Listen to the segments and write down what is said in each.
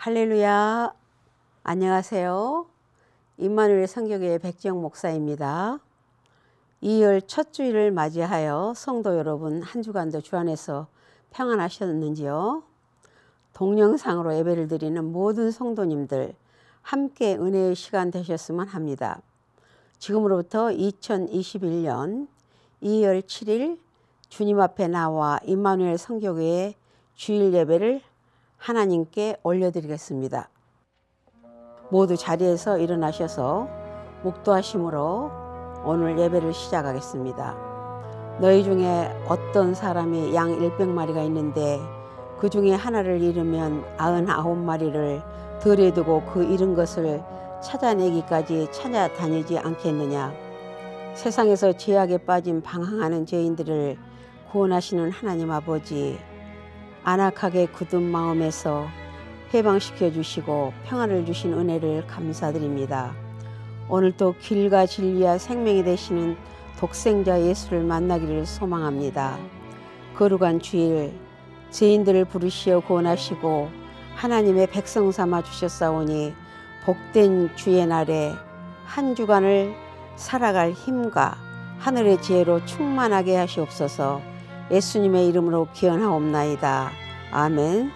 할렐루야. 안녕하세요. 임마누엘 성교교회 백지영 목사입니다. 2월 첫 주일을 맞이하여 성도 여러분 한 주간도 주 안에서 평안하셨는지요? 동영상으로 예배를 드리는 모든 성도님들 함께 은혜의 시간 되셨으면 합니다. 지금으로부터 2021년 2월 7일 주님 앞에 나와 임마누엘 성교교회 주일 예배를 하나님께 올려드리겠습니다. 모두 자리에서 일어나셔서 묵도하심으로 오늘 예배를 시작하겠습니다. 너희 중에 어떤 사람이 양 100마리가 있는데 그 중에 하나를 잃으면 99마리를 들에 두고 그 잃은 것을 찾아내기까지 찾아다니지 않겠느냐. 세상에서 죄악에 빠진 방황하는 죄인들을 구원하시는 하나님 아버지, 안악하게 굳은 마음에서 해방시켜 주시고 평안을 주신 은혜를 감사드립니다. 오늘도 길과 진리와 생명이 되시는 독생자 예수를 만나기를 소망합니다. 거룩한 주일 죄인들을 부르시어 구원하시고 하나님의 백성 삼아 주셨사오니 복된 주의 날에 한 주간을 살아갈 힘과 하늘의 지혜로 충만하게 하시옵소서. 예수님의 이름으로 기원하옵나이다. 아멘.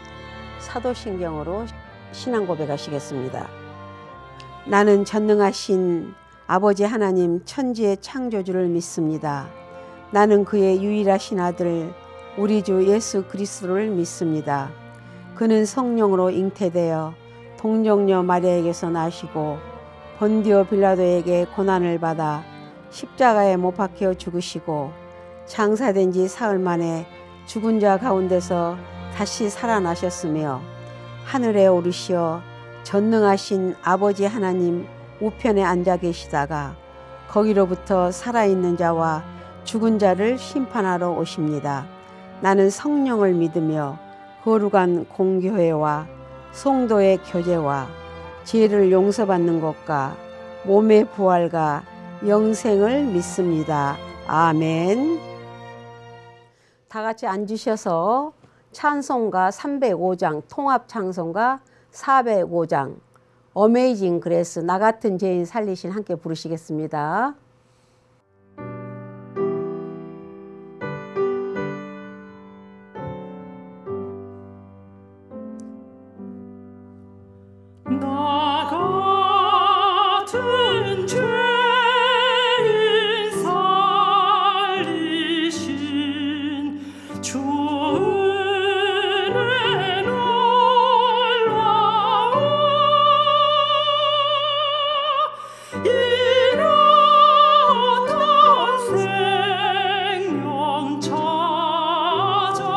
사도신경으로 신앙 고백하시겠습니다. 나는 전능하신 아버지 하나님 천지의 창조주를 믿습니다. 나는 그의 유일하신 아들 우리 주 예수 그리스도를 믿습니다. 그는 성령으로 잉태되어 동정녀 마리아에게서 나시고 본디오 빌라도에게 고난을 받아 십자가에 못 박혀 죽으시고 장사된 지 사흘 만에 죽은 자 가운데서 다시 살아나셨으며 하늘에 오르시어 전능하신 아버지 하나님 우편에 앉아 계시다가 거기로부터 살아있는 자와 죽은 자를 심판하러 오십니다. 나는 성령을 믿으며 거룩한 공교회와 성도의 교제와 죄를 용서받는 것과 몸의 부활과 영생을 믿습니다. 아멘. 다 같이 앉으셔서 찬송가 305장, 통합 찬송가 405장, 어메이징 그레이스, 나 같은 죄인 살리신 함께 부르시겠습니다. 나 같은 죄인 살리신 주 은혜 놀라워 잃었던 생명 찾았고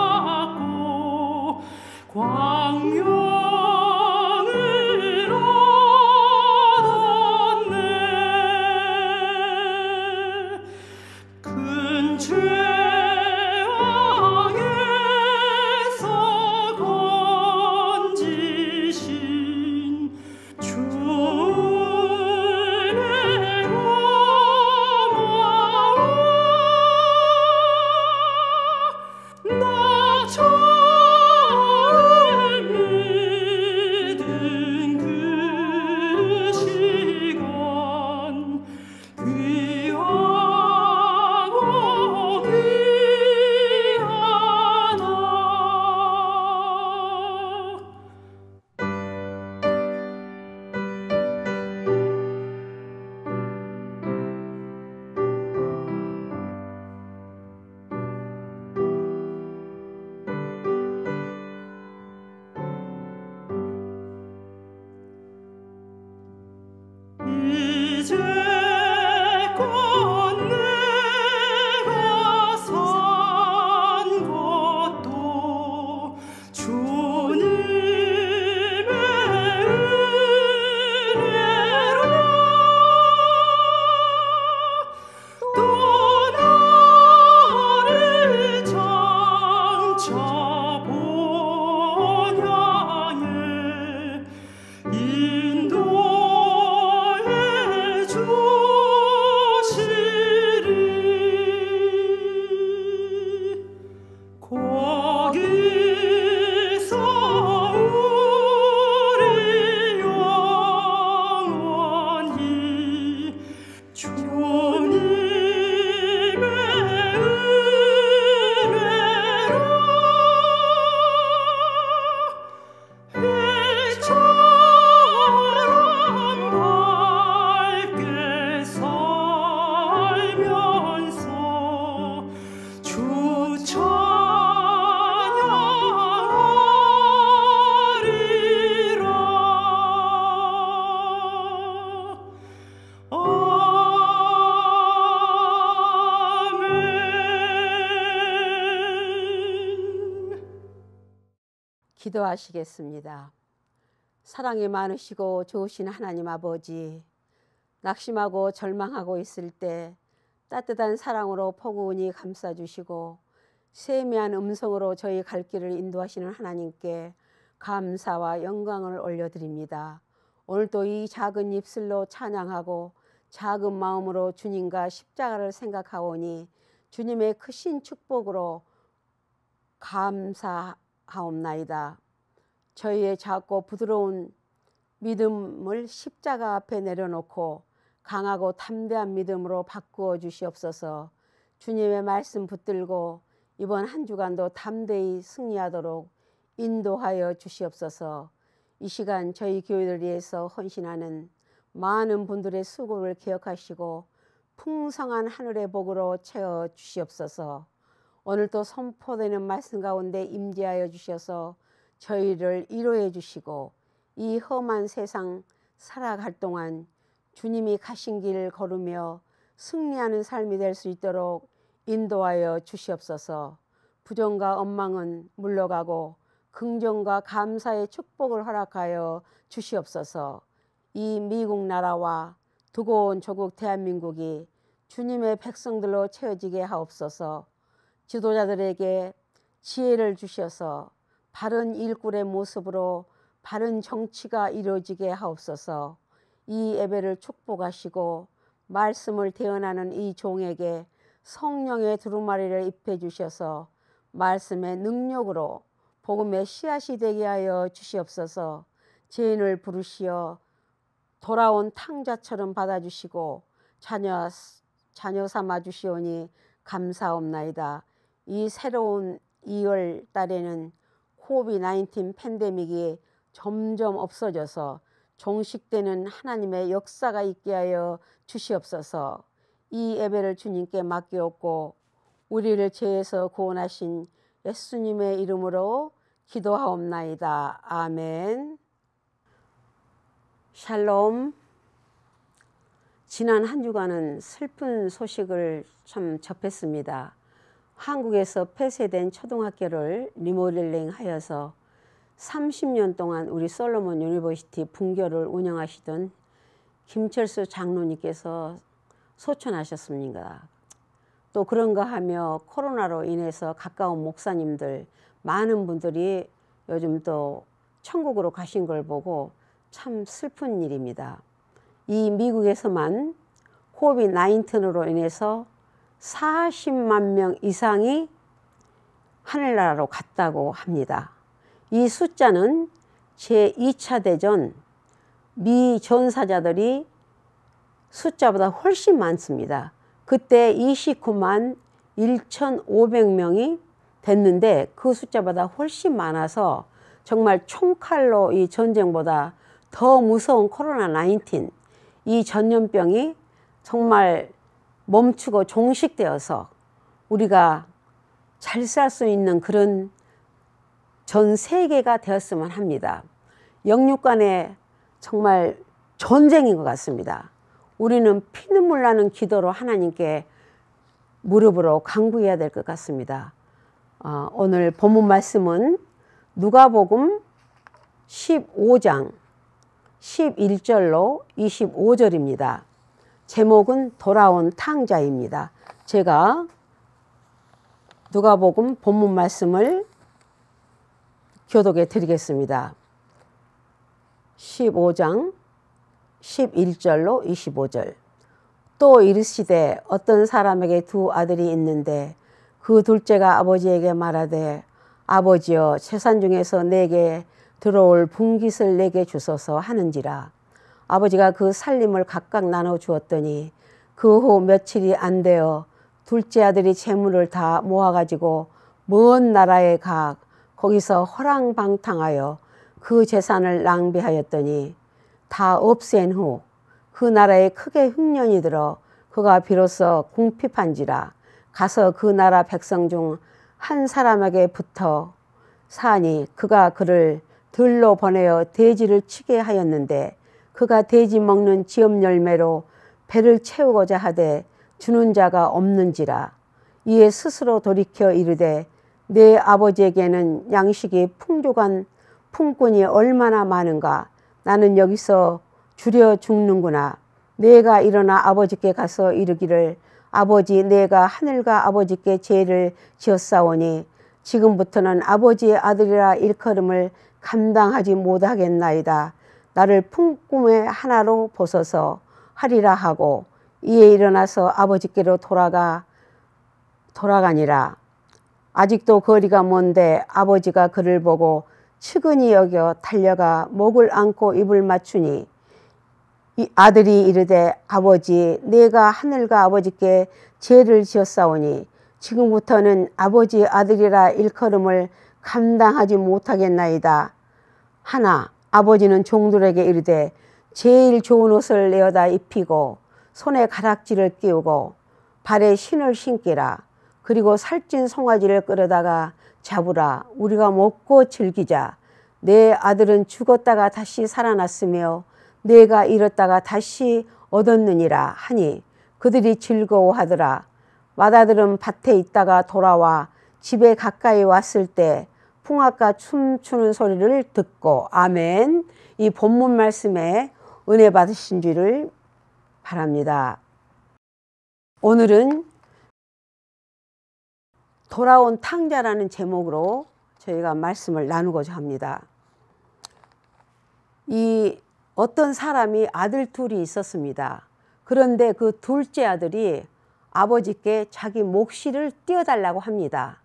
광명을 얻었네. 큰 죄악에서 건지신 주 은혜 고마워. 나 처음 믿은 그 시간 귀하고 귀하다. 이제껏 내가 산 것도 주님의 은혜로 또 나를 장차 본향에 인도해 주 기도하시겠습니다. 사랑이 많으시고 좋으신 하나님 아버지, 낙심하고 절망하고 있을 때 따뜻한 사랑으로 포근히 감싸주시고 세미한 음성으로 저희 갈 길을 인도하시는 하나님께 감사와 영광을 올려드립니다. 오늘도 이 작은 입술로 찬양하고 작은 마음으로 주님과 십자가를 생각하오니 주님의 크신 축복으로 감사하옵나이다. 저희의 작고 부드러운 믿음을 십자가 앞에 내려놓고 강하고 담대한 믿음으로 바꾸어 주시옵소서. 주님의 말씀 붙들고 이번 한 주간도 담대히 승리하도록 인도하여 주시옵소서. 이 시간 저희 교회를 위해서 헌신하는 많은 분들의 수고를 기억하시고 풍성한 하늘의 복으로 채워 주시옵소서. 오늘도 선포되는 말씀 가운데 임재하여 주셔서 저희를 위로해 주시고 이 험한 세상 살아갈 동안 주님이 가신 길 걸으며 승리하는 삶이 될 수 있도록 인도하여 주시옵소서. 부정과 엉망은 물러가고 긍정과 감사의 축복을 허락하여 주시옵소서. 이 미국 나라와 두고 온 조국 대한민국이 주님의 백성들로 채워지게 하옵소서. 지도자들에게 지혜를 주셔서 바른 일꾼의 모습으로 바른 정치가 이루어지게 하옵소서. 이 예배를 축복하시고 말씀을 대언하는 이 종에게 성령의 두루마리를 입혀 주셔서 말씀의 능력으로 복음의 씨앗이 되게 하여 주시옵소서. 죄인을 부르시어 돌아온 탕자처럼 받아주시고 자녀 삼아 주시오니 감사옵나이다. 이 새로운 2월 달에는 코비드-19 팬데믹이 점점 없어져서 종식되는 하나님의 역사가 있게 하여 주시옵소서. 이 예배를 주님께 맡기옵고 우리를 죄에서 구원하신 예수님의 이름으로 기도하옵나이다. 아멘. 샬롬. 지난 한 주간은 슬픈 소식을 참 접했습니다. 한국에서 폐쇄된 초등학교를 리모델링 하여서 30년 동안 우리 솔로몬 유니버시티 분교를 운영하시던 김철수 장로님께서 소천하셨습니다. 또 그런가 하며 코로나로 인해서 가까운 목사님들 많은 분들이 요즘 또 천국으로 가신 걸 보고 참 슬픈 일입니다. 이 미국에서만 코비드-19으로 인해서 40만 명 이상이 하늘나라로 갔다고 합니다. 이 숫자는 제2차 대전 미 전사자들이 숫자보다 훨씬 많습니다. 그때 29만 1,500명이 됐는데 그 숫자보다 훨씬 많아서 정말 총칼로 이 전쟁보다 더 무서운 코로나19 이 전염병이 정말 멈추고 종식되어서 우리가 잘 살 수 있는 그런 전 세계가 되었으면 합니다. 영육 간에 정말 전쟁인 것 같습니다. 우리는 피눈물 나는 기도로 하나님께 무릎으로 간구해야 될 것 같습니다. 오늘 본문 말씀은 누가복음 15장 11절로 25절입니다. 제목은 돌아온 탕자입니다. 제가 누가복음 본문 말씀을 교독해 드리겠습니다. 15장 11절로 25절. 또 이르시되 어떤 사람에게 두 아들이 있는데 그 둘째가 아버지에게 말하되 아버지여 재산 중에서 내게 들어올 분깃을 내게 주소서 하는지라. 아버지가 그 살림을 각각 나눠 주었더니 그 후 며칠이 안 되어 둘째 아들이 재물을 다 모아가지고 먼 나라에 가 거기서 허랑방탕하여 그 재산을 낭비하였더니 다 없앤 후 그 나라에 크게 흉년이 들어 그가 비로소 궁핍한지라. 가서 그 나라 백성 중 한 사람에게 붙어 사니 그가 그를 들로 보내어 돼지를 치게 하였는데 그가 돼지 먹는 지업 열매로 배를 채우고자 하되 주는 자가 없는지라. 이에 스스로 돌이켜 이르되 내 아버지에게는 양식이 풍족한 품꾼이 얼마나 많은가. 나는 여기서 줄여 죽는구나. 내가 일어나 아버지께 가서 이르기를 아버지, 내가 하늘과 아버지께 죄를 지었사오니 지금부터는 아버지의 아들이라 일컬음을 감당하지 못하겠나이다. 나를 품꿈의 하나로 보소서 하리라 하고 이에 일어나서 아버지께로 돌아가니라. 아직도 거리가 먼데 아버지가 그를 보고 측은히 여겨 달려가 목을 안고 입을 맞추니 이 아들이 이르되 아버지, 내가 하늘과 아버지께 죄를 지었사오니 지금부터는 아버지의 아들이라 일컬음을 감당하지 못하겠나이다 하나 아버지는 종들에게 이르되 제일 좋은 옷을 내어다 입히고 손에 가락지를 끼우고 발에 신을 신기라. 그리고 살찐 송아지를 끌어다가 잡으라. 우리가 먹고 즐기자. 내 아들은 죽었다가 다시 살아났으며 내가 잃었다가 다시 얻었느니라 하니 그들이 즐거워하더라. 맏아들은 밭에 있다가 돌아와 집에 가까이 왔을 때 풍악과 춤추는 소리를 듣고 아멘. 이 본문 말씀에 은혜 받으신 줄을 바랍니다. 오늘은 돌아온 탕자라는 제목으로 저희가 말씀을 나누고자 합니다. 이 어떤 사람이 아들 둘이 있었습니다. 그런데 그 둘째 아들이 아버지께 자기 몫을 띄워달라고 합니다.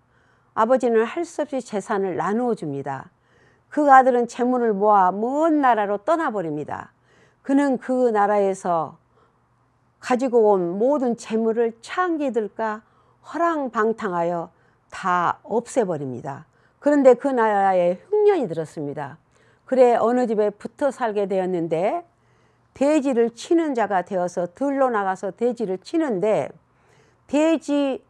아버지는 할 수 없이 재산을 나누어 줍니다. 그 아들은 재물을 모아 먼 나라로 떠나버립니다. 그는 그 나라에서 가지고 온 모든 재물을 창기들과 허랑방탕하여 다 없애버립니다. 그런데 그 나라에 흉년이 들었습니다. 그래 어느 집에 붙어 살게 되었는데 돼지를 치는 자가 되어서 들로 나가서 돼지를 치는데 돼지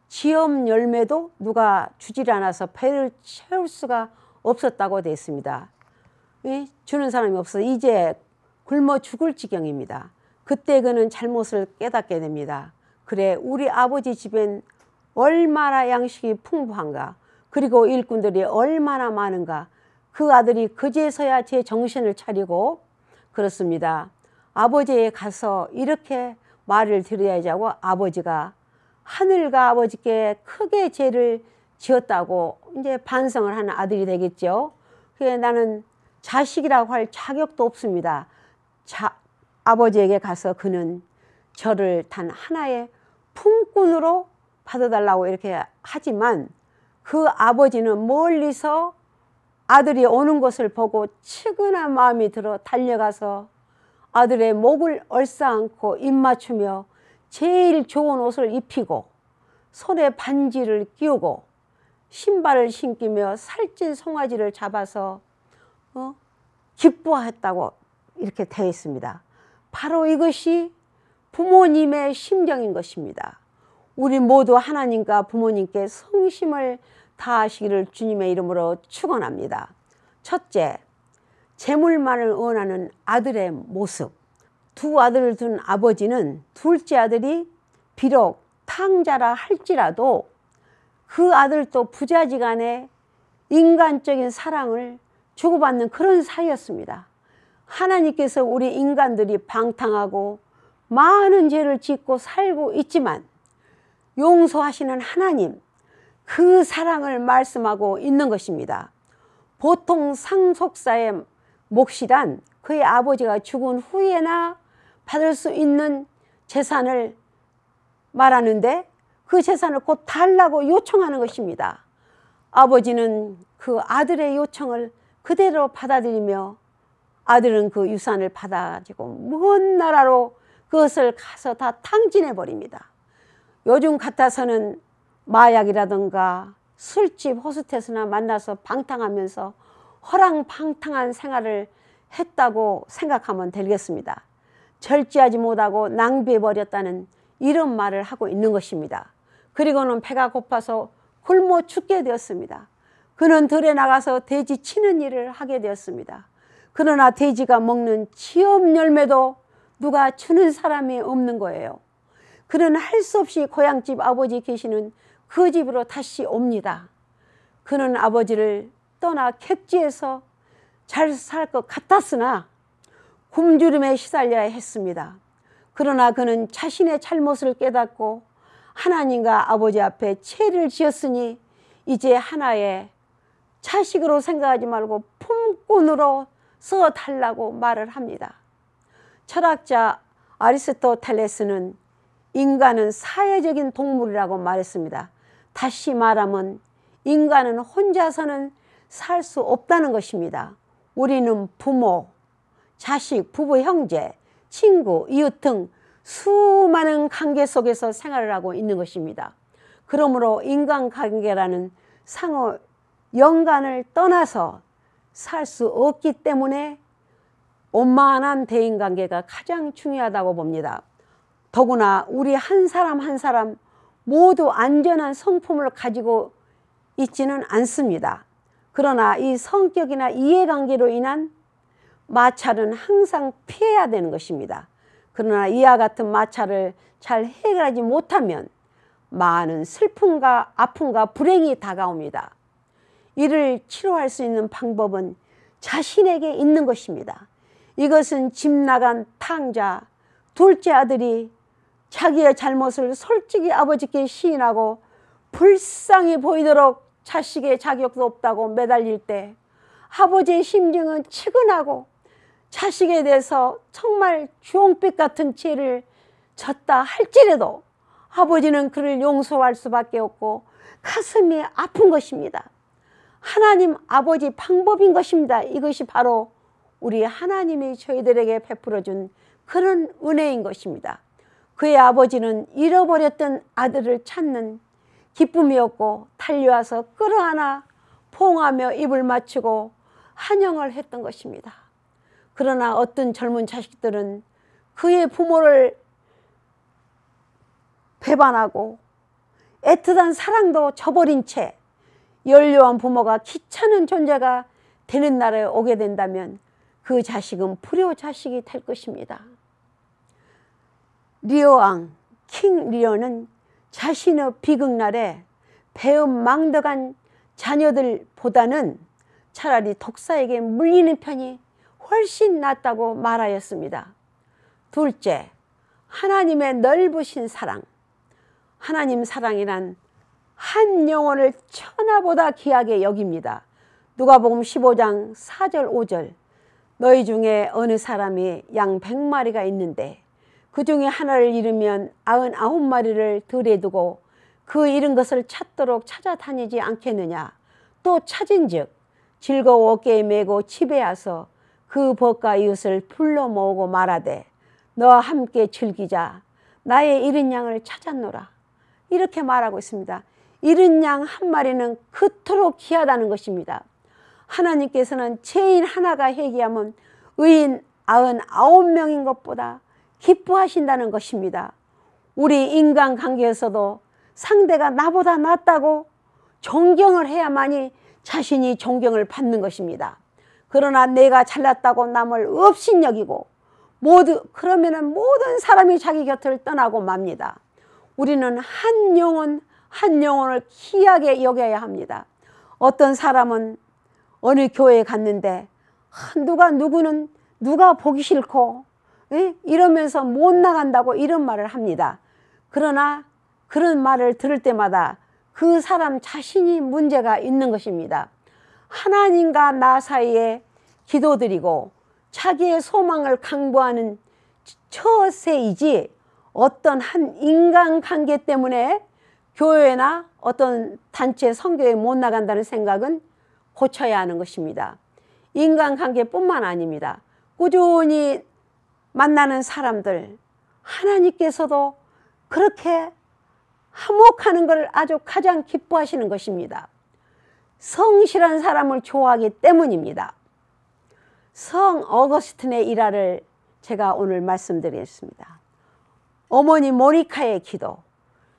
지엄 열매도 누가 주질 않아서 배를 채울 수가 없었다고 되어 있습니다. 주는 사람이 없어 이제 굶어 죽을 지경입니다. 그때 그는 잘못을 깨닫게 됩니다. 그래 우리 아버지 집엔 얼마나 양식이 풍부한가, 그리고 일꾼들이 얼마나 많은가. 그 아들이 그제서야 제 정신을 차리고 그렇습니다. 아버지에 가서 이렇게 말을 드려야지 하고 아버지가 하늘과 아버지께 크게 죄를 지었다고 이제 반성을 하는 아들이 되겠죠. 그래 나는 자식이라고 할 자격도 없습니다. 아버지에게 가서 그는 저를 단 하나의 품꾼으로 받아달라고 이렇게 하지만 그 아버지는 멀리서 아들이 오는 것을 보고 측은한 마음이 들어 달려가서 아들의 목을 얼싸안고 입맞추며 제일 좋은 옷을 입히고 손에 반지를 끼우고 신발을 신기며 살찐 송아지를 잡아서 기뻐했다고 이렇게 되어 있습니다. 바로 이것이 부모님의 심정인 것입니다. 우리 모두 하나님과 부모님께 성심을 다하시기를 주님의 이름으로 축원합니다. 첫째, 재물만을 원하는 아들의 모습. 두 아들을 둔 아버지는 둘째 아들이 비록 탕자라 할지라도 그 아들도 부자지간에 인간적인 사랑을 주고받는 그런 사이였습니다. 하나님께서 우리 인간들이 방탕하고 많은 죄를 짓고 살고 있지만 용서하시는 하나님, 그 사랑을 말씀하고 있는 것입니다. 보통 상속자의 몫이란 그의 아버지가 죽은 후에나 받을 수 있는 재산을 말하는데 그 재산을 곧 달라고 요청하는 것입니다. 아버지는 그 아들의 요청을 그대로 받아들이며 아들은 그 유산을 받아가지고 먼 나라로 그것을 가서 다 탕진해 버립니다. 요즘 같아서는 마약이라든가 술집 호스테스나 만나서 방탕하면서 허랑방탕한 생활을 했다고 생각하면 되겠습니다. 절제하지 못하고 낭비해버렸다는 이런 말을 하고 있는 것입니다. 그리고는 배가 고파서 굶어 죽게 되었습니다. 그는 들에 나가서 돼지 치는 일을 하게 되었습니다. 그러나 돼지가 먹는 지엄 열매도 누가 주는 사람이 없는 거예요. 그는 할 수 없이 고향집 아버지 계시는 그 집으로 다시 옵니다. 그는 아버지를 떠나 객지에서 잘 살 것 같았으나 굶주림에 시달려야 했습니다. 그러나 그는 자신의 잘못을 깨닫고 하나님과 아버지 앞에 죄를 지었으니 이제 하나의 자식으로 생각하지 말고 품꾼으로 써달라고 말을 합니다. 철학자 아리스토텔레스는 인간은 사회적인 동물이라고 말했습니다. 다시 말하면 인간은 혼자서는 살 수 없다는 것입니다. 우리는 부모, 자식, 부부, 형제, 친구, 이웃 등 수많은 관계 속에서 생활을 하고 있는 것입니다. 그러므로 인간관계라는 상호 연관을 떠나서 살 수 없기 때문에 원만한 대인관계가 가장 중요하다고 봅니다. 더구나 우리 한 사람 한 사람 모두 안전한 성품을 가지고 있지는 않습니다. 그러나 이 성격이나 이해관계로 인한 마찰은 항상 피해야 되는 것입니다. 그러나 이와 같은 마찰을 잘 해결하지 못하면 많은 슬픔과 아픔과 불행이 다가옵니다. 이를 치료할 수 있는 방법은 자신에게 있는 것입니다. 이것은 집 나간 탕자 둘째 아들이 자기의 잘못을 솔직히 아버지께 시인하고 불쌍히 보이도록 자식의 자격도 없다고 매달릴 때 아버지의 심정은 치근하고 자식에 대해서 정말 주홍빛 같은 죄를 졌다 할지라도 아버지는 그를 용서할 수밖에 없고 가슴이 아픈 것입니다. 하나님 아버지 방법인 것입니다. 이것이 바로 우리 하나님이 저희들에게 베풀어준 그런 은혜인 것입니다. 그의 아버지는 잃어버렸던 아들을 찾는 기쁨이었고 달려와서 끌어안아 포옹하며 입을 맞추고 환영을 했던 것입니다. 그러나 어떤 젊은 자식들은 그의 부모를 배반하고 애틋한 사랑도 저버린 채 연료한 부모가 귀찮은 존재가 되는 날에 오게 된다면 그 자식은 불효 자식이 될 것입니다. 리오왕, 킹 리오는 자신의 비극날에 배은망덕한 자녀들보다는 차라리 독사에게 물리는 편이 훨씬 낫다고 말하였습니다. 둘째, 하나님의 넓으신 사랑. 하나님 사랑이란 한 영혼을 천하보다 귀하게 여깁니다. 누가복음 15장 4절 5절 너희 중에 어느 사람이 양 100마리가 있는데 그 중에 하나를 잃으면 99마리를 들에 두고 그 잃은 것을 찾도록 찾아다니지 않겠느냐. 또 찾은즉 즐거워 어깨에 메고 집에 와서 그 벗과 이웃을 불러 모으고 말하되 너와 함께 즐기자. 나의 잃은 양을 찾았노라. 이렇게 말하고 있습니다. 잃은 양 한 마리는 그토록 귀하다는 것입니다. 하나님께서는 죄인 하나가 회개하면 의인 99명인 것보다 기뻐하신다는 것입니다. 우리 인간관계에서도 상대가 나보다 낫다고 존경을 해야만이 자신이 존경을 받는 것입니다. 그러나 내가 잘났다고 남을 업신여기고 그러면은 모든 사람이 자기 곁을 떠나고 맙니다. 우리는 한 영혼을 귀하게 여겨야 합니다. 어떤 사람은 어느 교회에 갔는데 누가 보기 싫고 이러면서 못 나간다고 이런 말을 합니다. 그러나 그런 말을 들을 때마다 그 사람 자신이 문제가 있는 것입니다. 하나님과 나 사이에 기도드리고 자기의 소망을 강구하는 처세이지 어떤 한 인간관계 때문에 교회나 어떤 단체 선교에 못 나간다는 생각은 고쳐야 하는 것입니다. 인간관계뿐만 아닙니다. 꾸준히 만나는 사람들 하나님께서도 그렇게 화목하는 것을 아주 가장 기뻐하시는 것입니다. 성실한 사람을 좋아하기 때문입니다. 성 어거스틴의 일화를 제가 오늘 말씀드리겠습니다. 어머니 모니카의 기도.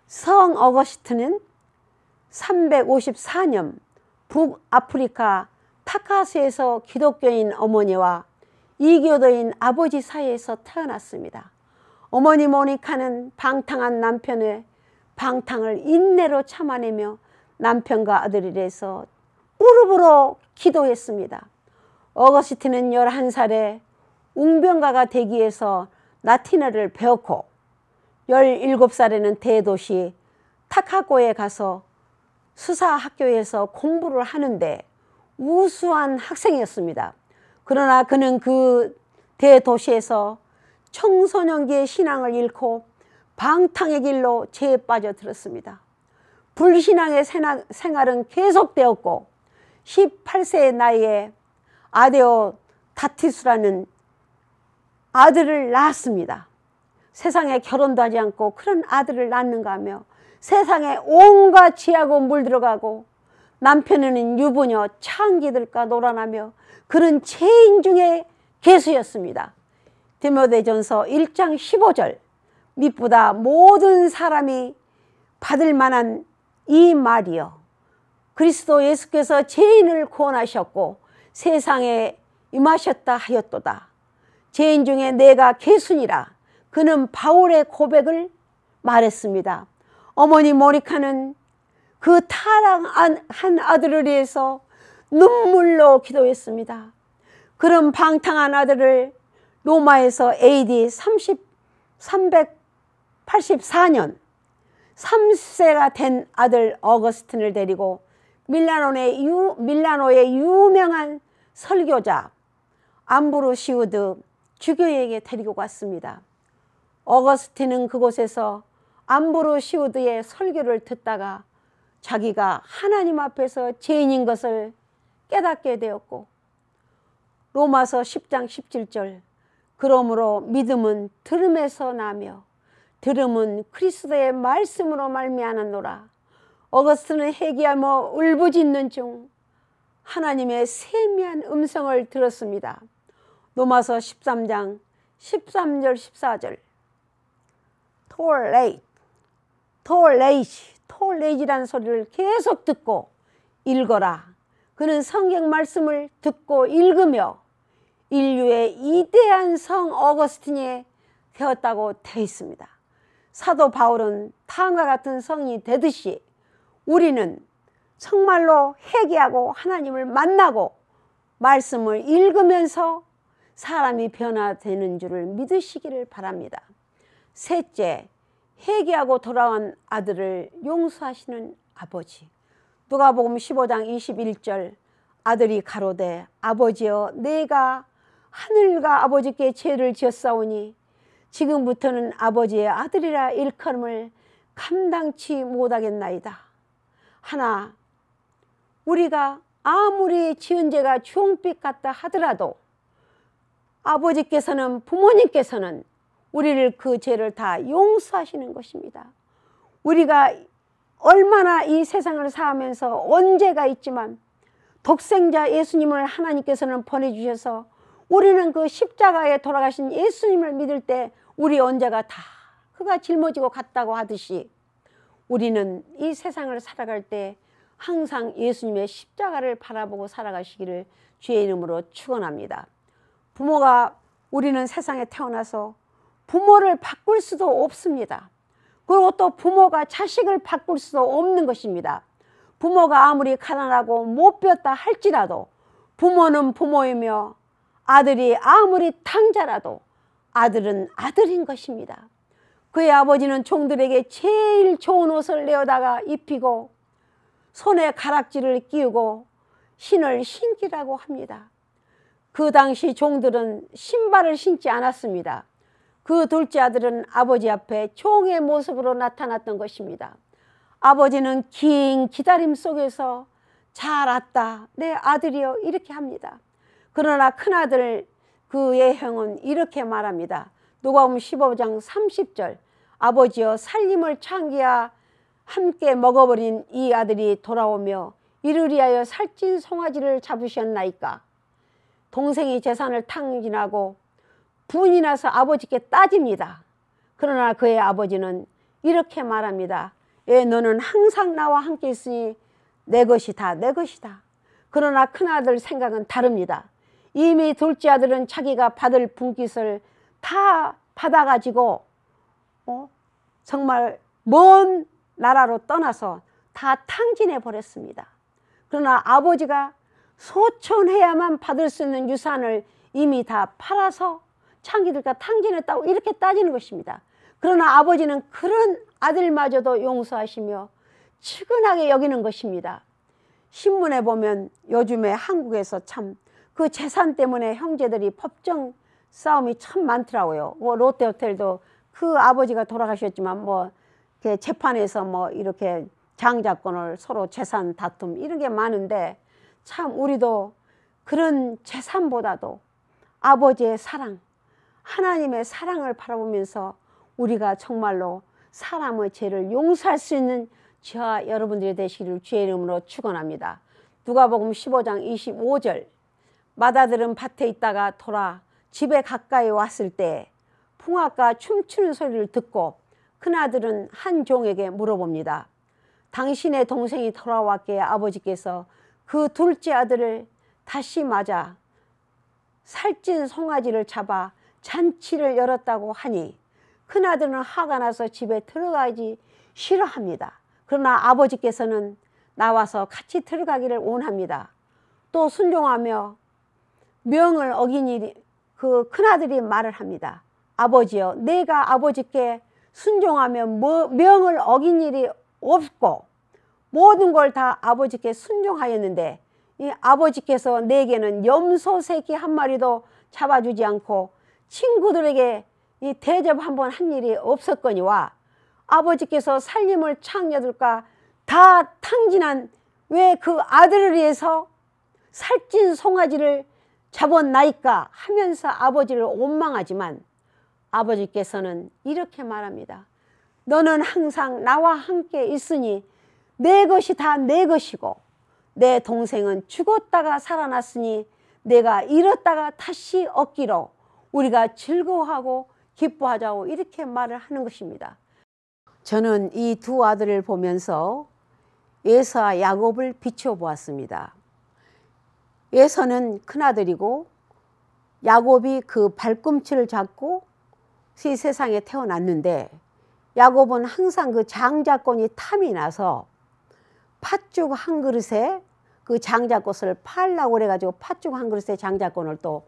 성 어거스틴은 354년 북아프리카 타카스에서 기독교인 어머니와 이교도인 아버지 사이에서 태어났습니다. 어머니 모니카는 방탕한 남편의 방탕을 인내로 참아내며 남편과 아들에 대해서 무릎으로 기도했습니다. 어거스틴은 11살에 웅변가가 되기 위해서 라틴어를 배웠고 17살에는 대도시 타카고에 가서 수사학교에서 공부를 하는데 우수한 학생이었습니다. 그러나 그는 그 대도시에서 청소년기의 신앙을 잃고 방탕의 길로 죄에 빠져들었습니다. 불신앙의 생활은 계속되었고 18세의 나이에 아데오 다티수라는 아들을 낳았습니다. 세상에 결혼도 하지 않고 그런 아들을 낳는가 하며 세상에 온갖 죄하고 물들어가고 남편은 유부녀 창기들과 놀아나며 그런 죄인 중에 괴수였습니다. 디모데전서 1장 15절 밑보다 모든 사람이 받을 만한 이 말이요 그리스도 예수께서 죄인을 구원하셨고 세상에 임하셨다 하였도다. 죄인 중에 내가 괴순이라. 그는 바울의 고백을 말했습니다. 어머니 모니카는 그 타락한 아들을 위해서 눈물로 기도했습니다. 그런 방탕한 아들을 로마에서 AD 384년 30세가 된 아들 어거스틴을 데리고 밀라노의 유명한 설교자 암브로시우드 주교에게 데리고 갔습니다. 어거스틴은 그곳에서 암브로시우드의 설교를 듣다가 자기가 하나님 앞에서 죄인인 것을 깨닫게 되었고 로마서 10장 17절 그러므로 믿음은 들음에서 나며 들음은 그리스도의 말씀으로 말미암았노라. 어거스틴은 회개하며 울부짖는 중 하나님의 세미한 음성을 들었습니다. 로마서 13장 13절 14절 톨레이지라는 소리를 계속 듣고 읽어라. 그는 성경 말씀을 듣고 읽으며 인류의 이대한 성 어거스틴이 되었다고 되어 있습니다. 사도 바울은 다음과 같은 성이 되듯이 우리는 정말로 회개하고 하나님을 만나고 말씀을 읽으면서 사람이 변화되는 줄을 믿으시기를 바랍니다. 셋째, 회개하고 돌아온 아들을 용서하시는 아버지. 누가복음 15장 21절 아들이 가로되 아버지여 내가 하늘과 아버지께 죄를 지었사오니 지금부터는 아버지의 아들이라 일컬음을 감당치 못하겠나이다. 하나, 우리가 아무리 지은 죄가 주홍빛 같다 하더라도 아버지께서는 부모님께서는 우리를 그 죄를 다 용서하시는 것입니다. 우리가 얼마나 이 세상을 살면서 언제가 있지만 독생자 예수님을 하나님께서는 보내주셔서 우리는 그 십자가에 돌아가신 예수님을 믿을 때 우리 언제가 다 그가 짊어지고 갔다고 하듯이 우리는 이 세상을 살아갈 때 항상 예수님의 십자가를 바라보고 살아가시기를 주의 이름으로 축원합니다. 부모가 우리는 세상에 태어나서 부모를 바꿀 수도 없습니다. 그리고 또 부모가 자식을 바꿀 수도 없는 것입니다. 부모가 아무리 가난하고 못 배웠다 할지라도 부모는 부모이며 아들이 아무리 탕자라도 아들은 아들인 것입니다. 그의 아버지는 종들에게 제일 좋은 옷을 내어다가 입히고 손에 가락지를 끼우고 신을 신기라고 합니다. 그 당시 종들은 신발을 신지 않았습니다. 그 둘째 아들은 아버지 앞에 종의 모습으로 나타났던 것입니다. 아버지는 긴 기다림 속에서 잘 왔다 내 아들이여 이렇게 합니다. 그러나 큰아들 그의 형은 이렇게 말합니다. 누가복음 15장 30절 아버지여 살림을 창기와 함께 먹어버린 이 아들이 돌아오며 이를 위하여 살찐 송아지를 잡으셨나이까. 동생이 재산을 탕진하고 분이 나서 아버지께 따집니다. 그러나 그의 아버지는 이렇게 말합니다. 예, 너는 항상 나와 함께 있으니 내 것이다 내 것이다. 그러나 큰아들 생각은 다릅니다. 이미 둘째 아들은 자기가 받을 분깃을 다 받아가지고 정말 먼 나라로 떠나서 다 탕진해 버렸습니다. 그러나 아버지가 소천해야만 받을 수 있는 유산을 이미 다 팔아서 창기들과 탕진했다고 이렇게 따지는 것입니다. 그러나 아버지는 그런 아들마저도 용서하시며 측은하게 여기는 것입니다. 신문에 보면 요즘에 한국에서 참 그 재산 때문에 형제들이 법정 싸움이 참 많더라고요. 뭐 롯데호텔도 그 아버지가 돌아가셨지만 뭐 재판에서 뭐 이렇게 장자권을 서로 재산 다툼 이런 게 많은데, 참 우리도 그런 재산보다도 아버지의 사랑, 하나님의 사랑을 바라보면서 우리가 정말로 사람의 죄를 용서할 수 있는 저와 여러분들이 되시기를 주의 이름으로 축원합니다. 누가복음 15장 25절, 맏아들은 밭에 있다가 돌아 집에 가까이 왔을 때 풍악과 춤추는 소리를 듣고 큰아들은 한 종에게 물어봅니다. 당신의 동생이 돌아왔기에 아버지께서 그 둘째 아들을 다시 맞아 살찐 송아지를 잡아 잔치를 열었다고 하니 큰아들은 화가 나서 집에 들어가기 싫어합니다. 그러나 아버지께서는 나와서 같이 들어가기를 원합니다. 또 순종하며 명을 어기니 그 큰아들이 말을 합니다. 아버지여, 내가 아버지께 순종하며 명을 어긴 일이 없고 모든 걸 다 아버지께 순종하였는데 이 아버지께서 내게는 염소 새끼 한 마리도 잡아주지 않고 친구들에게 이 대접 한번 한 일이 없었거니와 아버지께서 살림을 창녀들과 다 탕진한 왜 그 아들을 위해서 살찐 송아지를 잡았나이까 하면서 아버지를 원망하지만 아버지께서는 이렇게 말합니다. 너는 항상 나와 함께 있으니 내 것이 다 내 것이고 내 동생은 죽었다가 살아났으니 내가 잃었다가 다시 얻기로 우리가 즐거워하고 기뻐하자고 이렇게 말을 하는 것입니다. 저는 이 두 아들을 보면서 에서와 야곱을 비춰보았습니다. 에서는 큰아들이고 야곱이 그 발꿈치를 잡고 이 세상에 태어났는데, 야곱은 항상 그 장자권이 탐이 나서 팥죽 한 그릇에 그 장자꽃을 팔라고 그래가지고 팥죽 한 그릇에 장자권을 또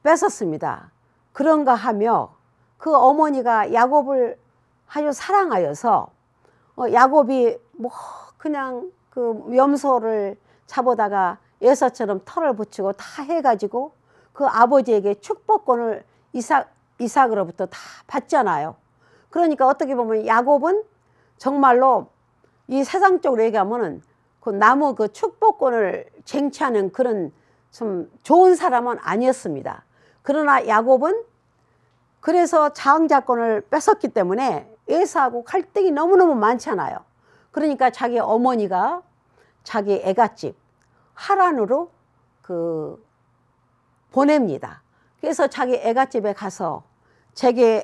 뺏었습니다. 그런가 하며 그 어머니가 야곱을 아주 사랑하여서 야곱이 뭐 그냥 그 염소를 잡아다가 에서처럼 털을 붙이고 다 해가지고 그 아버지에게 축복권을 이삭으로부터 다 받잖아요. 그러니까 어떻게 보면 야곱은 정말로 이 세상적으로 얘기하면은 그 나무 그 축복권을 쟁취하는 그런 좀 좋은 사람은 아니었습니다. 그러나 야곱은 그래서 장자권을 뺏었기 때문에 에서하고 갈등이 너무너무 많잖아요. 그러니까 자기 어머니가 자기 애갓집 하란으로 그 보냅니다. 그래서 자기 애갓집에 가서 자기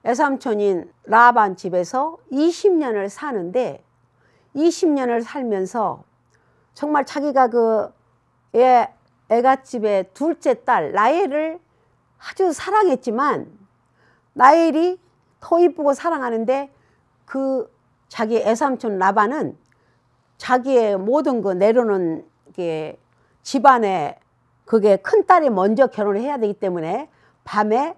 애삼촌인 라반 집에서 20년을 사는데 20년을 살면서 정말 자기가 그 애갓집의 둘째 딸 라헬을 아주 사랑했지만 라헬이 더 이쁘고 사랑하는데 그 자기 애삼촌 라반은 자기의 모든 그 내려놓은 게 집안에 그게 큰딸이 먼저 결혼을 해야 되기 때문에 밤에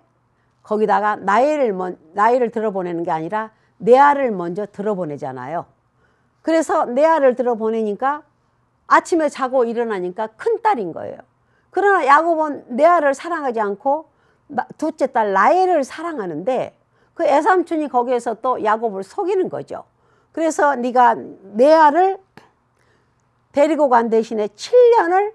거기다가 라헬을 들어보내는 게 아니라 레아를 먼저 들어보내잖아요. 그래서 레아를 들어보내니까 아침에 자고 일어나니까 큰딸인 거예요. 그러나 야곱은 레아를 사랑하지 않고 둘째 딸 라헬을 사랑하는데 그 애삼촌이 거기에서 또 야곱을 속이는 거죠. 그래서 네가 레아를 데리고 간 대신에 7년을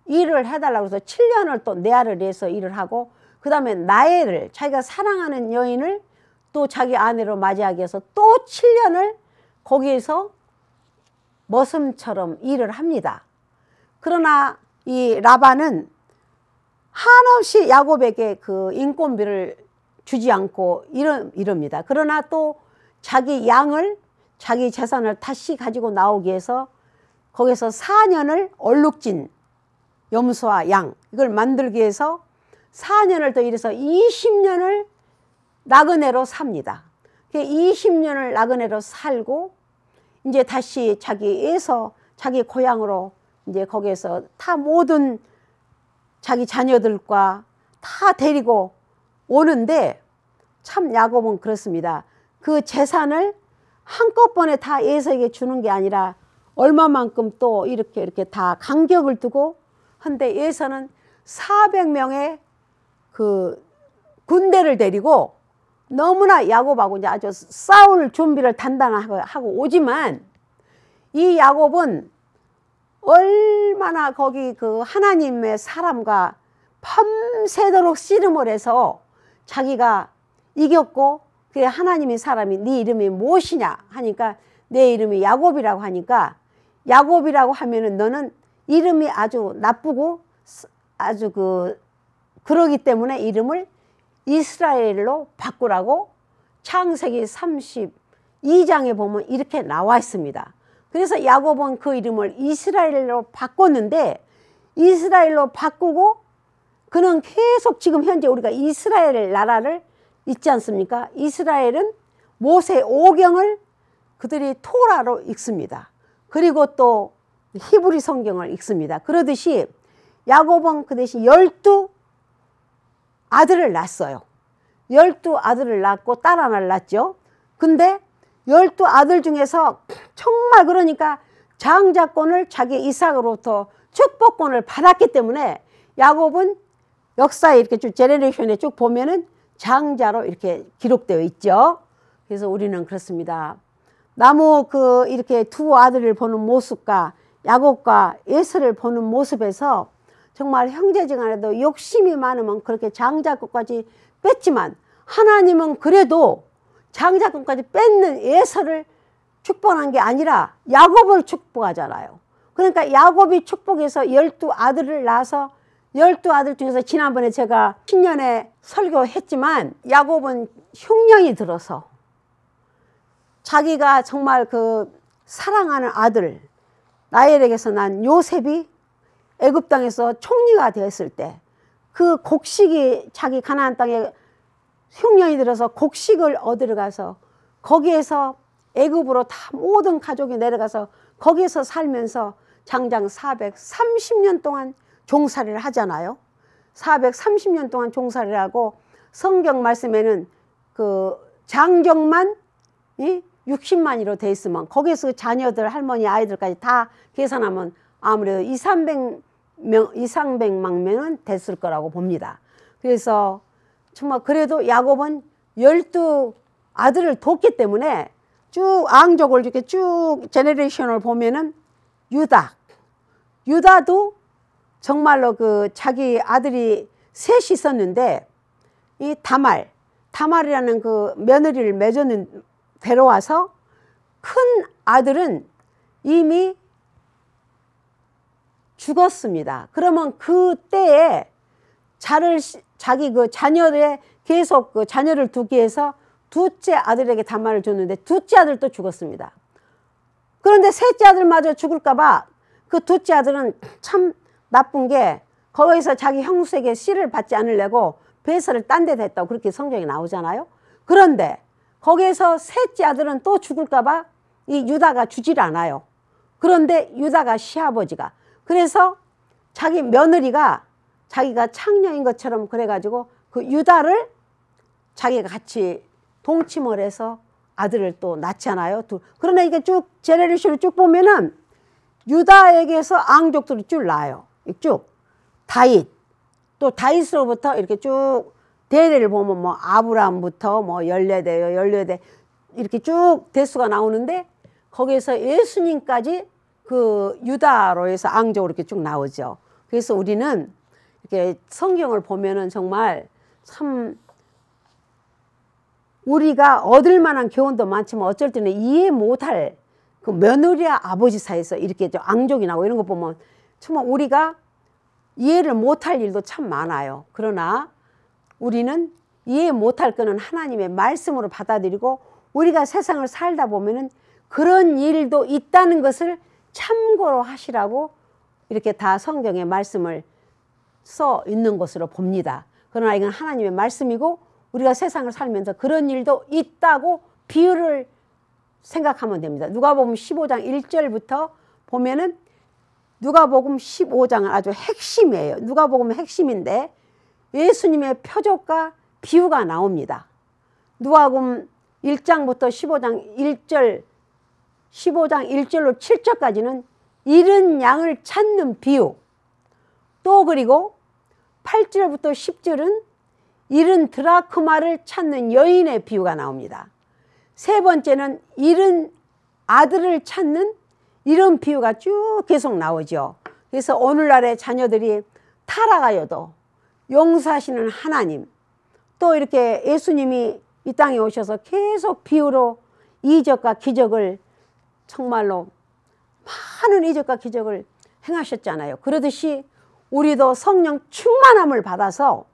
일을 해달라고 해서 7년을 또 레아를 위해서 일을 하고 그 다음에 라헬을 자기가 사랑하는 여인을 또 자기 아내로 맞이하기 위해서 또 7년을 거기에서 머슴처럼 일을 합니다. 그러나 이 라반은 한없이 야곱에게 그 인건비를 주지 않고 이럽니다. 그러나 또 자기 양을 자기 재산을 다시 가지고 나오기 위해서 거기서 4년을 얼룩진 염소와 양 이걸 만들기 위해서 4년을 더 일해서 20년을 나그네로 삽니다. 20년을 나그네로 살고 이제 다시 자기 고향으로 이제 거기에서 다 모든 자기 자녀들과 다 데리고 오는데 참 야곱은 그렇습니다. 그 재산을 한꺼번에 다 에서에게 주는 게 아니라 얼마만큼 또 이렇게 다 간격을 두고 한데 에서는 400명의 그 군대를 데리고 너무나 야곱하고 이제 아주 싸울 준비를 단단하게 하고 오지만 이 야곱은 얼마나 거기 그 하나님의 사람과 밤새도록 씨름을 해서 자기가 이겼고 그래 하나님의 사람이 네 이름이 무엇이냐 하니까 내 이름이 야곱이라고 하니까 야곱이라고 하면은 너는 이름이 아주 나쁘고 아주 그러기 때문에 이름을 이스라엘로 바꾸라고 창세기 32장에 보면 이렇게 나와 있습니다. 그래서 야곱은 그 이름을 이스라엘로 바꿨는데 이스라엘로 바꾸고 그는 계속 지금 현재 우리가 이스라엘 나라를 있지 않습니까? 이스라엘은 모세 오경을 그들이 토라로 읽습니다. 그리고 또 히브리 성경을 읽습니다. 그러듯이 야곱은 그 대신 12 아들을 낳았어요. 12 아들을 낳고 딸 하나를 낳았죠. 근데 12 아들 중에서 정말 그러니까 장자권을 자기 이삭으로부터 축복권을 받았기 때문에 야곱은 역사에 이렇게 쭉 제네레이션에 쭉 보면은 장자로 이렇게 기록되어 있죠. 그래서 우리는 그렇습니다. 나무 이렇게 두 아들을 보는 모습과 야곱과 에서를 보는 모습에서 정말 형제지간에도 욕심이 많으면 그렇게 장자권까지 뺐지만 하나님은 그래도 장자권까지 뺏는 에서를 축복한 게 아니라 야곱을 축복하잖아요. 그러니까 야곱이 축복해서 12 아들을 낳아서 12 아들 중에서 지난번에 제가 신년에 설교했지만 야곱은 흉년이 들어서 자기가 정말 그 사랑하는 아들 라헬에게서 난 요셉이 애굽 땅에서 총리가 되었을 때 그 곡식이 자기 가나안 땅에 흉년이 들어서 곡식을 얻으러 가서 거기에서 애굽으로 다 모든 가족이 내려가서 거기에서 살면서 장장 430년 동안 종살이를 하잖아요. 430년 동안 종살이를 하고 성경 말씀에는 그 장정만 60만이로 돼 있으면 거기서 자녀들 할머니 아이들까지 다 계산하면 아무래도 200~300만 명은 됐을 거라고 봅니다. 그래서 정말 그래도 야곱은 12 아들을 뒀기 때문에 쭉 앙족을 이렇게 쭉 제네레이션을 보면은 유다도 정말로 그 자기 아들이 셋이 있었는데 이 다말이라는 그 며느리를 맺었는 데려와서 큰 아들은 이미 죽었습니다. 그러면 그때에 자기 그 자녀에 계속 그 자녀를 두기 위해서 둘째 아들에게 다말을 줬는데 둘째 아들도 죽었습니다. 그런데 셋째 아들마저 죽을까봐 그 둘째 아들은 참 나쁜 게 거기서 자기 형수에게 씨를 받지 않으려고 배설을 딴 데 댔다고 그렇게 성경에 나오잖아요. 그런데 거기에서 셋째 아들은 또 죽을까봐 이 유다가 주질 않아요. 그런데 유다가 시아버지가 그래서 자기 며느리가 자기가 창녀인 것처럼 그래가지고 그 유다를 자기가 같이 동침을 해서 아들을 또 낳잖아요. 그러나 이게 쭉 제네레이션을 쭉 보면은 유다에게서 앙족들이 쭉 나와요. 쭉 또 다윗으로부터 이렇게 쭉 대대를 보면 뭐 아브라함부터 뭐 14대 이렇게 쭉 대수가 나오는데 거기에서 예수님까지 그 유다로 해서 앙족으로 이렇게 쭉 나오죠. 그래서 우리는 이렇게 성경을 보면은 정말 참 우리가 얻을 만한 교훈도 많지만 어쩔 때는 이해 못할 그 며느리와 아버지 사이에서 이렇게 좀 앙족이 나고 이런 거 보면 정말 우리가 이해를 못할 일도 참 많아요. 그러나 우리는 이해 못할 거는 하나님의 말씀으로 받아들이고 우리가 세상을 살다 보면은 그런 일도 있다는 것을 참고로 하시라고 이렇게 다 성경의 말씀을 써 있는 것으로 봅니다. 그러나 이건 하나님의 말씀이고 우리가 세상을 살면서 그런 일도 있다고 비유를 생각하면 됩니다. 누가복음 15장 1절부터 보면은 누가복음 15장은 아주 핵심이에요. 누가복음은 핵심인데 예수님의 표적과 비유가 나옵니다. 누가복음 1장부터 15장 1절로 7절까지는 잃은 양을 찾는 비유, 또 그리고 8절부터 10절은 잃은 드라크마를 찾는 여인의 비유가 나옵니다. 세 번째는 잃은 아들을 찾는 이런 비유가 쭉 계속 나오죠. 그래서 오늘날의 자녀들이 타락하여도 용서하시는 하나님, 또 이렇게 예수님이 이 땅에 오셔서 계속 비유로 이적과 기적을 정말로 많은 이적과 기적을 행하셨잖아요. 그러듯이 우리도 성령 충만함을 받아서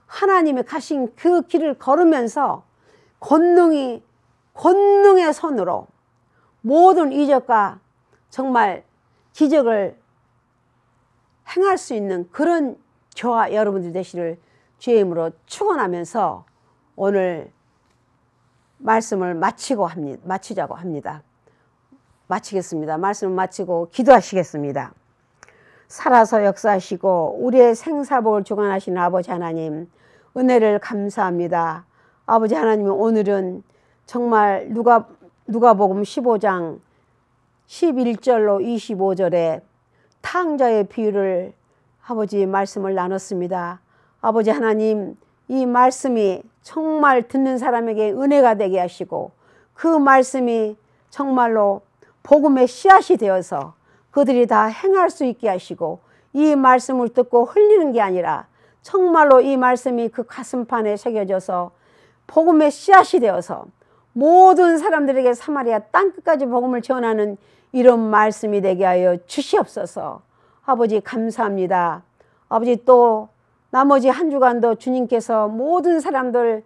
하나님이 가신 그 길을 걸으면서 권능의 손으로 모든 이적과 정말 기적을 행할 수 있는 그런 저와 여러분들 되시를 주의 이름으로 축원하면서 오늘 말씀을 마치자고 합니다. 마치겠습니다. 말씀을 마치고 기도하시겠습니다. 살아서 역사하시고 우리의 생사복을 주관하시는 아버지 하나님, 은혜를 감사합니다. 아버지 하나님, 오늘은 정말 누가복음 15장 11절로 25절에 탕자의 비유를 아버지 말씀을 나눴습니다. 아버지 하나님, 이 말씀이 정말 듣는 사람에게 은혜가 되게 하시고 그 말씀이 정말로 복음의 씨앗이 되어서 그들이 다 행할 수 있게 하시고 이 말씀을 듣고 흘리는 게 아니라 정말로 이 말씀이 그 가슴판에 새겨져서 복음의 씨앗이 되어서 모든 사람들에게 사마리아 땅끝까지 복음을 전하는 이런 말씀이 되게 하여 주시옵소서. 아버지 감사합니다. 아버지 또 나머지 한 주간도 주님께서 모든 사람들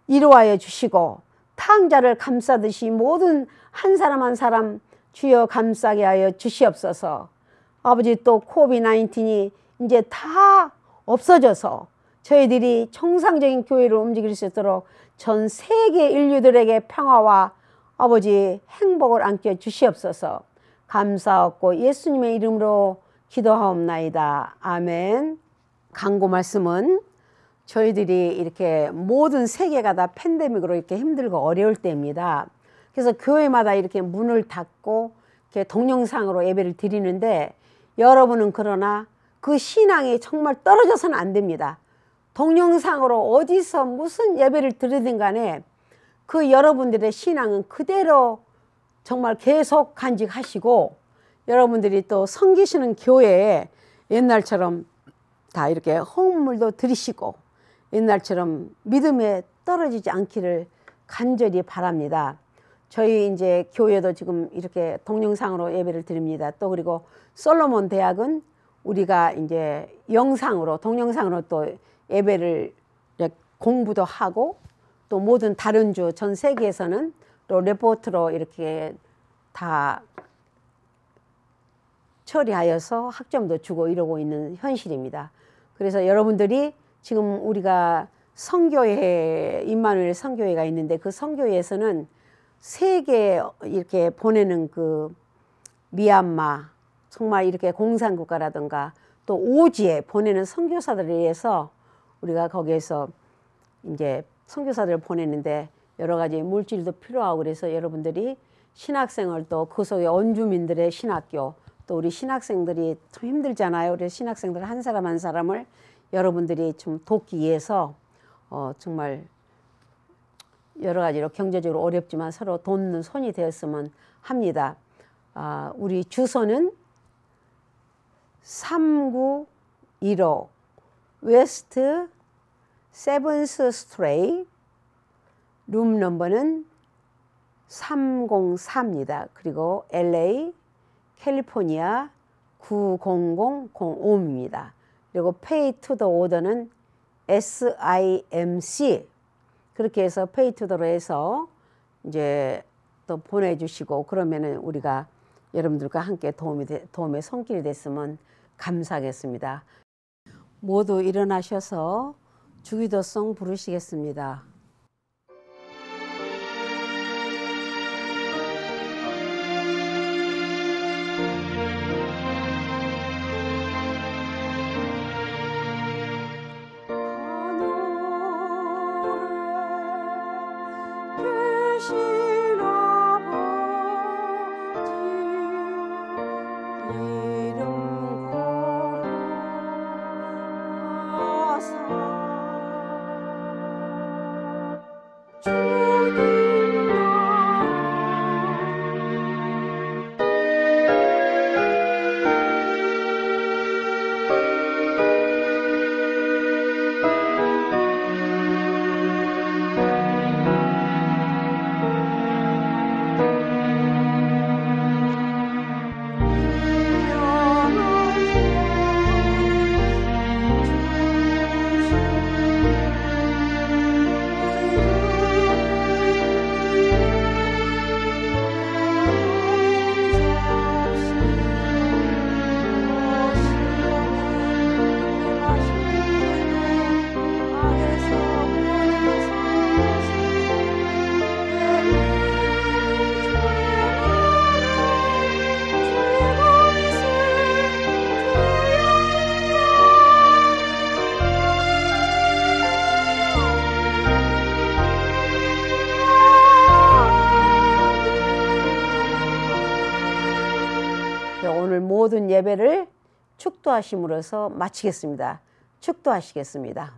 이루하여 주시고 탕자를 감싸듯이 모든 한 사람 한 사람 주여 감싸게 하여 주시옵소서. 아버지 또 코비드-19이 이제 다 없어져서 저희들이 정상적인 교회를 움직일 수 있도록 전 세계 인류들에게 평화와 아버지 행복을 안겨 주시옵소서. 감사하고 예수님의 이름으로 기도하옵나이다. 아멘. 강구 말씀은 저희들이 이렇게 모든 세계가 다 팬데믹으로 이렇게 힘들고 어려울 때입니다. 그래서 교회마다 이렇게 문을 닫고 이렇게 동영상으로 예배를 드리는데 여러분은 그러나 그 신앙이 정말 떨어져서는 안 됩니다. 동영상으로 어디서 무슨 예배를 드리든 간에 그 여러분들의 신앙은 그대로 정말 계속 간직하시고 여러분들이 또 섬기시는 교회에 옛날처럼 다 이렇게 헌물도 드리시고 옛날처럼 믿음에 떨어지지 않기를 간절히 바랍니다. 저희 이제 교회도 지금 이렇게 동영상으로 예배를 드립니다. 또 그리고 솔로몬 대학은 우리가 이제 영상으로 동영상으로 또 예배를 공부도 하고 또 모든 다른 주 전 세계에서는 또 레포트로 이렇게 다 처리하여서 학점도 주고 이러고 있는 현실입니다. 그래서 여러분들이 지금 우리가 선교회 임마누엘 선교회가 있는데 그 선교회에서는 세계 이렇게 보내는 그 미얀마 정말 이렇게 공산국가라든가 또 오지에 보내는 선교사들에 의해서 우리가 거기에서 이제 선교사들을 보내는데 여러 가지 물질도 필요하고 그래서 여러분들이 신학생을 또 그 속에 원주민들의 신학교 또 우리 신학생들이 참 힘들잖아요. 그래서 신학생들 한 사람 한 사람을 여러분들이 좀 돕기 위해서 정말 여러 가지로 경제적으로 어렵지만 서로 돕는 손이 되었으면 합니다. 우리 주소는 3915 웨스트 세븐스 스트레이트 룸 넘버는 304입니다. 그리고 LA 캘리포니아 90005입니다. 그리고 Pay to the Order는 SIMC 그렇게 해서 Pay to the로 해서 이제 또 보내주시고 그러면은 우리가 여러분들과 함께 도움의 손길이 됐으면 감사하겠습니다. 모두 일어나셔서 주기도송 부르시겠습니다. 모든 예배를 축도하심으로써 마치겠습니다. 축도하시겠습니다.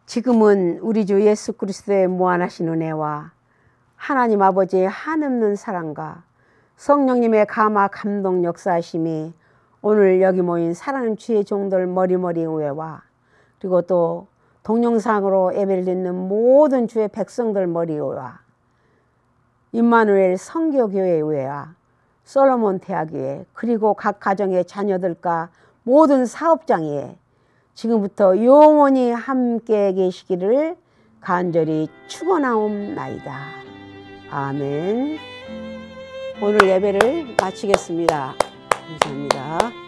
지금은 우리 주 예수 그리스도의 무한하신 은혜와 하나님 아버지의 한없는 사랑과 성령님의 감화 감동 역사하심이 오늘 여기 모인 사랑하는 주의 종들 머리머리 의회와 그리고 또 동영상으로 예배를 듣는 모든 주의 백성들 머리 의회와 임마누엘 선교교회 의회와 솔로몬 대학교회 그리고 각 가정의 자녀들과 모든 사업장에 지금부터 영원히 함께 계시기를 간절히 축원하옵나이다. 아멘. 오늘 예배를 마치겠습니다. 감사합니다.